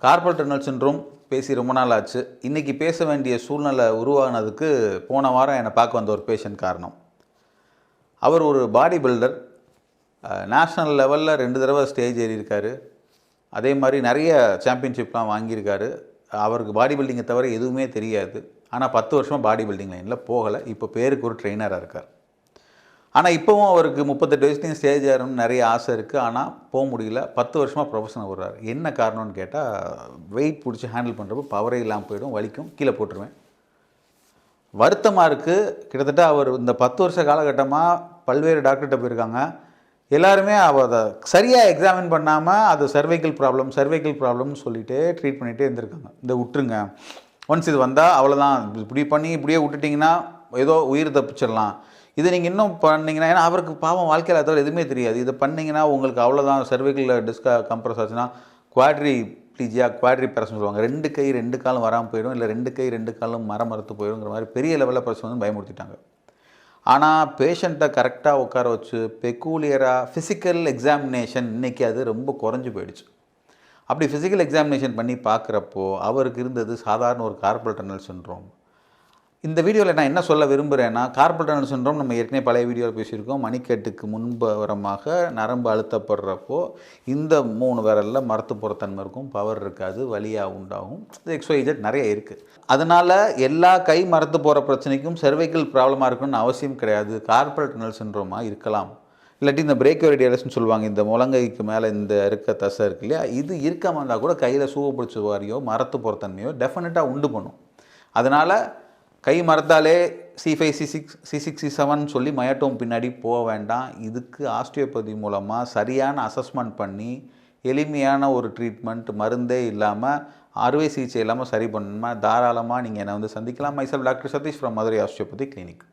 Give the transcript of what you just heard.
Carpal tunnel syndrome பேசி ரொம்ப நாள் ஆச்சு. இன்றைக்கி பேச வேண்டிய சூழ்நிலை உருவானதுக்கு போன வாரம் என்னை பார்க்க வந்த ஒரு பேஷண்ட் காரணம். அவர் ஒரு பாடி பில்டர். நேஷ்னல் லெவலில் 2 தடவை ஸ்டேஜ் ஏறியிருக்காரு. அதே மாதிரி நிறைய சாம்பியன்ஷிப்லாம் வாங்கியிருக்காரு. அவருக்கு பாடி பில்டிங்கை தவிர எதுவுமே தெரியாது. ஆனால் 10 வருஷமாக பாடி பில்டிங் லைனில் போகலை. இப்போ பேருக்கு ஒரு ட்ரெயினராக இருக்கார். ஆனால் இப்போவும் அவருக்கு 38 வயசுலேயும் ஸ்டேஜ் ஏறணும்னு நிறைய ஆசை இருக்குது. ஆனால் போக முடியல. 10 வருஷமாக ப்ரொஃபஷனல் வர்றாரு. என்ன காரணம்னு கேட்டால், வெயிட் பிடிச்சி ஹேண்டில் பண்ணுறப்போ பவரே இல்லாமல் போயிடும், வலிக்கும், கீழே போட்டுருவேன். வருத்தமாக இருக்குது. கிட்டத்தட்ட அவர் இந்த 10 வருஷ காலகட்டமாக பல்வேறு டாக்டர்கிட்ட போயிருக்காங்க. எல்லாருமே அதை சரியாக எக்ஸாமின் பண்ணாமல் அது சர்வைக்கல் ப்ராப்ளம்னு சொல்லிகிட்டே ட்ரீட் பண்ணிகிட்டே இருந்திருக்காங்க. இந்த விட்டுருங்க, ஒன்ஸ் இது வந்தால் அவ்வளோதான், இப்படி பண்ணி இப்படியே விட்டுட்டிங்கன்னா ஏதோ உயிர் தப்பிச்சிடலாம், இதை நீங்கள் இன்னும் பண்ணிங்கன்னா, ஏன்னா அவருக்கு பாவம் வாழ்க்கையில் அதை எதுவுமே தெரியாது, இதை பண்ணிங்கன்னா உங்களுக்கு அவ்வளோதான், சர்வைக்கலில் டிஸ்கா கம்ப்ரஸ் ஆச்சுன்னா குவாட்ரி பிரச்சனை சொல்லுவாங்க, 2 கை 2 காலும் வராமல் போயிடும், இல்லை 2 கை 2 காலும் மறுத்து போயிடுங்கிற மாதிரி பெரிய லெவலில் பிரச்சனை வந்து பயமுறுத்திட்டாங்க. ஆனால் பேஷண்ட்டை கரெக்டாக உட்கார வச்சு பெக்கூலியராக ஃபிசிக்கல் எக்ஸாமினேஷன் இன்றைக்கி அது ரொம்ப குறைஞ்சி போயிடுச்சு. அப்படி ஃபிசிக்கல் எக்ஸாமினேஷன் பண்ணி பார்க்குறப்போ அவருக்கு இருந்தது சாதாரண ஒரு கார்பல் டன்னல் சிண்ட்ரோம். இந்த வீடியோவில் நான் என்ன சொல்ல விரும்புகிறேன்னா, கார்பல் டன்னல் சிண்ட்ரோம் நம்ம ஏற்கனவே பழைய வீடியோவில் பேசியிருக்கோம். மணிக்கட்டுக்கு முன்புறமாக நரம்பு அழுத்தப்படுறப்போ இந்த 3 விரலில் மரத்து போகிற தன்மை இருக்கும், பவர் இருக்காது, வலியாக உண்டாகும், XYZ நிறைய இருக்குது. அதனால் எல்லா கை மரத்து போகிற பிரச்சனைக்கும் சர்வைக்கல் ப்ராப்ளமாக இருக்கணும்னு அவசியம் கிடையாது. கார்பல் டன்னல் சிண்ட்ரோமாக இருக்கலாம். இல்லாட்டி இந்த பிரேக்கியோரேடியல்ஸ்னு சொல்லுவாங்க, இந்த முழங்கைக்கு மேலே இந்த இருக்க தசை இருக்கு இல்லையா, இது இருக்காமல் இருந்தால் கூட கையில் சூவை பிடிச்ச வாரியோ மரத்து போகிற தன்மையோ டெஃபினட்டாக உண்டு பண்ணும். அதனால் கை மறந்தாலே C5 C6 C6 C7 சொல்லி மயட்டோம் பின்னாடி போக வேண்டாம். இதுக்கு ஆஸ்டியோபதி மூலமாக சரியான அசஸ்மெண்ட் பண்ணி எளிமையான ஒரு ட்ரீட்மெண்ட், மருந்தே இல்லாமல் அறுவை சிகிச்சை இல்லாமல் சரி பண்ணணுமா, தாராளமாக நீங்கள் என்னை வந்து சந்திக்கலாம். Myself doctor Sathish from Madurai osteopathy clinic.